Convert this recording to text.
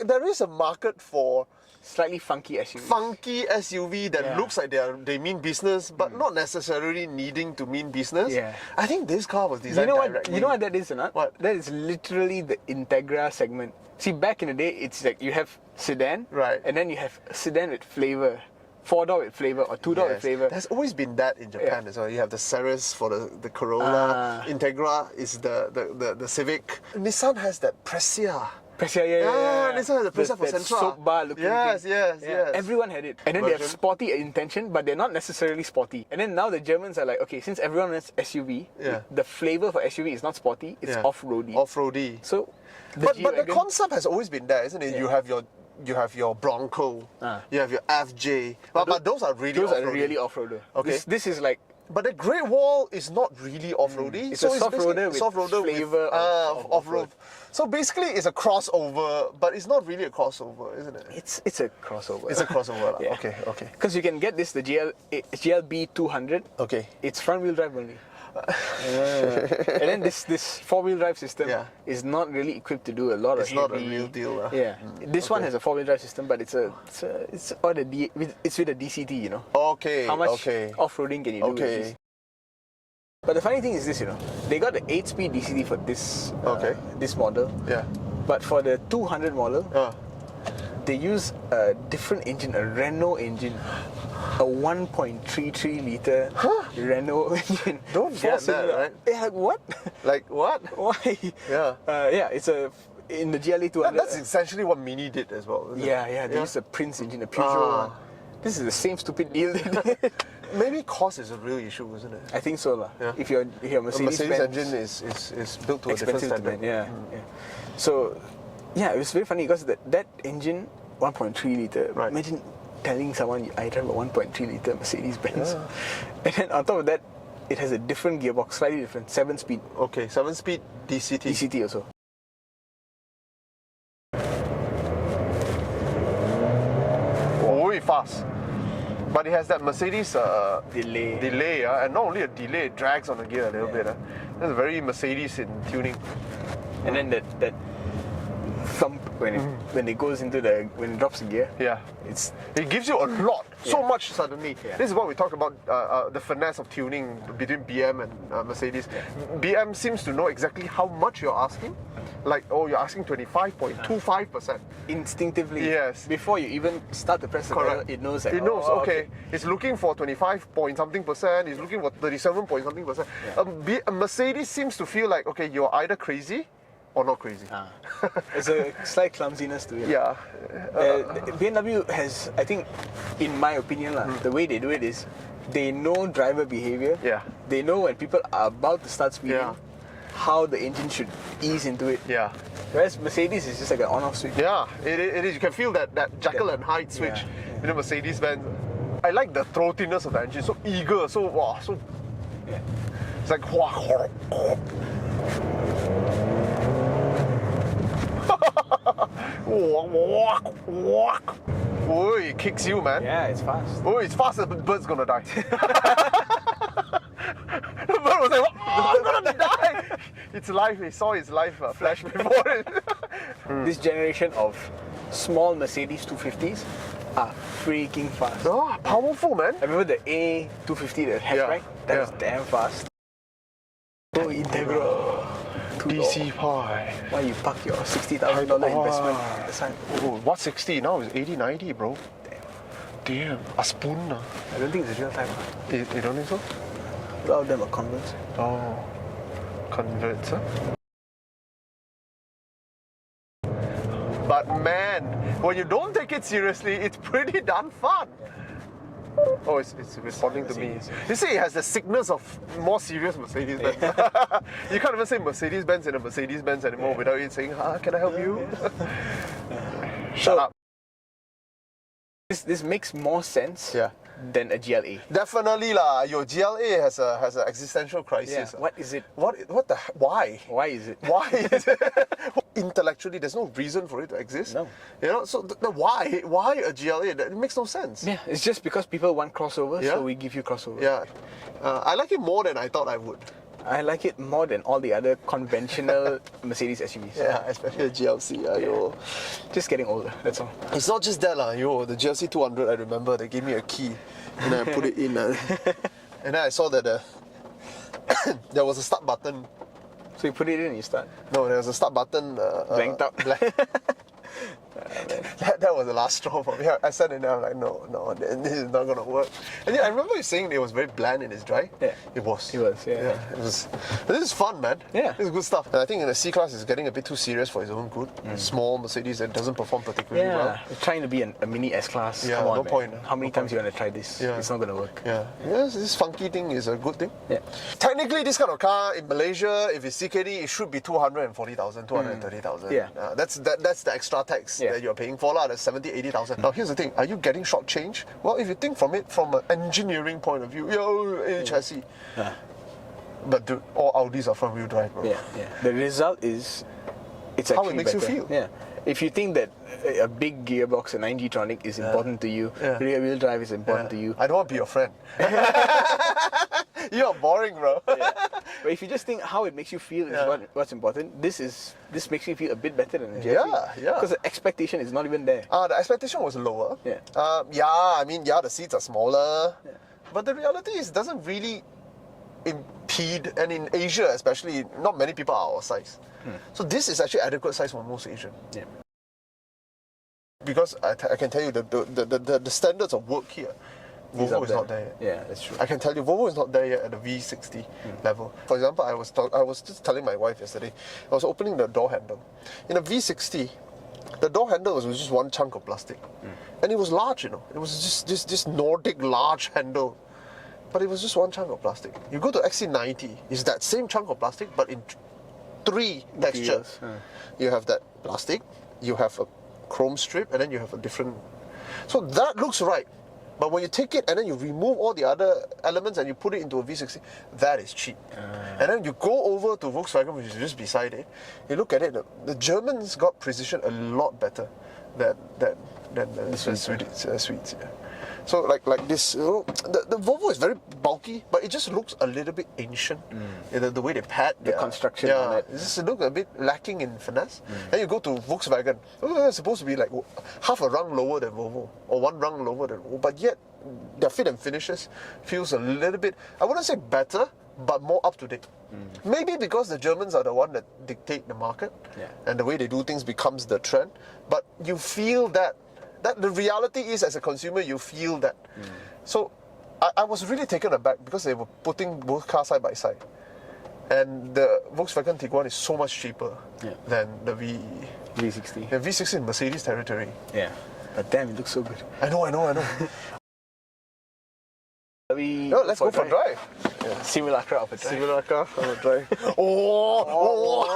there is a market for slightly funky SUVs. Funky SUV that looks like they mean business, but not necessarily needing to mean business. Yeah. I think this car was designed directly. You know what that is or not? What? That is literally the Integra segment. See, back in the day, it's like you have sedan, Right. and then you have sedan with flavor. 4-door with flavor or 2-door with flavor. There's always been that in Japan as well. You have the Ceres for the Corolla. Integra is the Civic. Nissan has that Presea. Presea, yeah. Nissan has the Presea for that Sentra. soap bar looking Yes, thing. yes. Everyone had it. And then they have sporty intention, but they're not necessarily sporty. And then now the Germans are like, okay, since everyone has SUV, the flavor for SUV is not sporty, it's off-roady. Off-roady. So, but the concept has always been there, isn't it? You have your Bronco, you have your FJ, but those are really off-roader. Okay. This is like. But the Great Wall is not really off-roady. It's a soft-roader with flavor of off-road. So basically, it's a crossover, but it's not really a crossover, isn't it? It's a crossover. It's a crossover. Yeah. Okay. Because you can get this, the GLB 200. Okay. It's front-wheel drive only. And then this four-wheel drive system is not really equipped to do a lot of It's not a real deal. This one has a four-wheel drive system, but it's with a DCT, you know. Okay. How much off-roading can you do with this? But the funny thing is this, you know, they got the 8-speed DCT for this this model. Yeah. But for the 200 model, they use a different engine, a Renault engine. A 1.33 litre Renault engine. Don't get that, right? Yeah, what? Like what? Why? Yeah. It's in the GLA 200. That's essentially what Mini did as well. They used a Prince engine, a Peugeot one. This is the same stupid deal they did. Maybe cost is a real issue, isn't it? I think so, lah. Yeah. If your Mercedes-Benz engine is built to a different standard. So, it was very funny because that engine, 1.3 litre. Right. Imagine telling someone I drive a 1.3 litre Mercedes-Benz. And then on top of that, it has a different gearbox, slightly different, 7-speed. Okay, 7-speed DCT. DCT also. Very fast. But it has that Mercedes delay, and not only a delay, it drags on the gear a little bit. That's very Mercedes in tuning. And then that thump when it goes into when it drops the gear. Yeah, it gives you a lot, so much suddenly. This is what we talk about, the finesse of tuning between BM and Mercedes. BM seems to know exactly how much you're asking. Like, you're asking 25.25%. Instinctively. Yes. Before you even start to press the pedal, it knows that. It knows, okay. It's looking for 25 point something percent, it's looking for 37 point something percent. Mercedes seems to feel like, okay, you're either crazy or not crazy. There's a slight clumsiness to it. Yeah. BMW has, I think, in my opinion, the way they do it is they know driver behavior. Yeah. They know when people are about to start speeding, how the engine should ease into it. Yeah. Whereas Mercedes is just like an on-off switch. Yeah, it is. You can feel that Jekyll and Hyde switch in a Mercedes-Benz. I like the throatiness of the engine, so eager, so it's like oh, it kicks you, man. Yeah, it's fast. Oh, it's fast. The bird's gonna die. The bird was like, I'm gonna die. It's life. He saw his life flash before it. This generation of small Mercedes 250s are freaking fast. Oh, powerful, man. I remember the A250, the hatchback. That was damn fast. So integral. DC pie. Why you park your $60,000 investment at the side? Oh, what 60? Now it's 80, 90, bro. Damn. A spoon. I don't think it's a real time. You don't think so? A lot of them are converts. Oh. Converts, huh? But man, when you don't take it seriously, it's pretty darn fun. Oh, it's responding to me. You see, it has the sickness of more serious Mercedes-Benz. You can't even say Mercedes-Benz in a Mercedes-Benz anymore without it saying, can I help you? Shut up. This makes more sense than a GLA. Definitely lah. Your GLA has an existential crisis. Yeah. What is it? What the why? Why is it? Why is it? Intellectually, there's no reason for it to exist. No. You know, so the why? Why a GLA? It makes no sense. Yeah, it's just because people want crossover, so we give you crossover. Yeah. I like it more than I thought I would. I like it more than all the other conventional Mercedes SUVs. Yeah, especially the GLC. Yo. Just getting older, that's all. It's not just that, yo. The GLC 200, I remember, they gave me a key and I put it in. And then I saw that there was a start button. So you put it in and you start? No, there was a start button. Blanked out. That was the last straw for me. I sat in there, I'm like, no, this is not going to work. And yeah, I remember you saying it was very bland in its drive. Yeah. It was. It was, yeah. It was. This is fun, man. Yeah. This is good stuff. And I think in the C-Class, it's getting a bit too serious for its own good. Small Mercedes that doesn't perform particularly well. It's trying to be a mini S-Class. Yeah, Come on, no man. point. How many times you want to try this? Yeah. It's not going to work. Yeah. Yes, this funky thing is a good thing. Yeah. Technically, this kind of car in Malaysia, if it's CKD, it should be 240,000, 230,000. Yeah. That's the extra tax that you're paying for. That's 70, 80,000. Now, here's the thing. Are you getting short change? Well, if you think from it from an engineering point of view, chassis. But dude, all Audis are front-wheel drive, bro. Yeah. The result is, it's actually how it makes better. you feel. Yeah. If you think that a big gearbox, a 9G-tronic is important to you, rear-wheel drive is important to you. I don't want to be your friend. You're boring, bro. But if you just think how it makes you feel is what's important, this makes me feel a bit better than the GLC. Yeah. Because the expectation is not even there. The expectation was lower. Yeah. The seats are smaller. Yeah. But the reality is, it doesn't really impede, and in Asia especially, not many people are our size. So this is actually adequate size for most Asian. Yeah. Because I can tell you the standards of work here, Volvo is not there yet. Yeah, that's true. I can tell you, Volvo is not there yet at the V60 level. For example, I was just telling my wife yesterday, I was opening the door handle. In a V60, the door handle was just one chunk of plastic. And it was large, It was just this Nordic large handle. But it was just one chunk of plastic. You go to XC90, it's that same chunk of plastic, but in three textures. You have that plastic, you have a chrome strip, and then you have a different... So that looks right. But when you take it and then you remove all the other elements and you put it into a V60, that is cheap. And then you go over to Volkswagen, which is just beside it, you look at it, the Germans got precision a lot better than the Swedes. Yeah. So like this, the Volvo is very bulky, but it just looks a little bit ancient. The way they pad the construction on it. It just looks a bit lacking in finesse. Then you go to Volkswagen, it's supposed to be like half a rung lower than Volvo, or one rung lower than Volvo, but yet their fit and finishes feels a little bit, I wouldn't say better, but more up to date. Maybe because the Germans are the one that dictate the market, and the way they do things becomes the trend. But you feel that the reality is, as a consumer, you feel that. So I was really taken aback because they were putting both cars side by side. And the Volkswagen Tiguan is so much cheaper than the V60. The V60 in Mercedes territory. Yeah. But damn, it looks so good. I know. Let's go for a drive. Simulacra of a drive. Simulacra of a drive. Oh!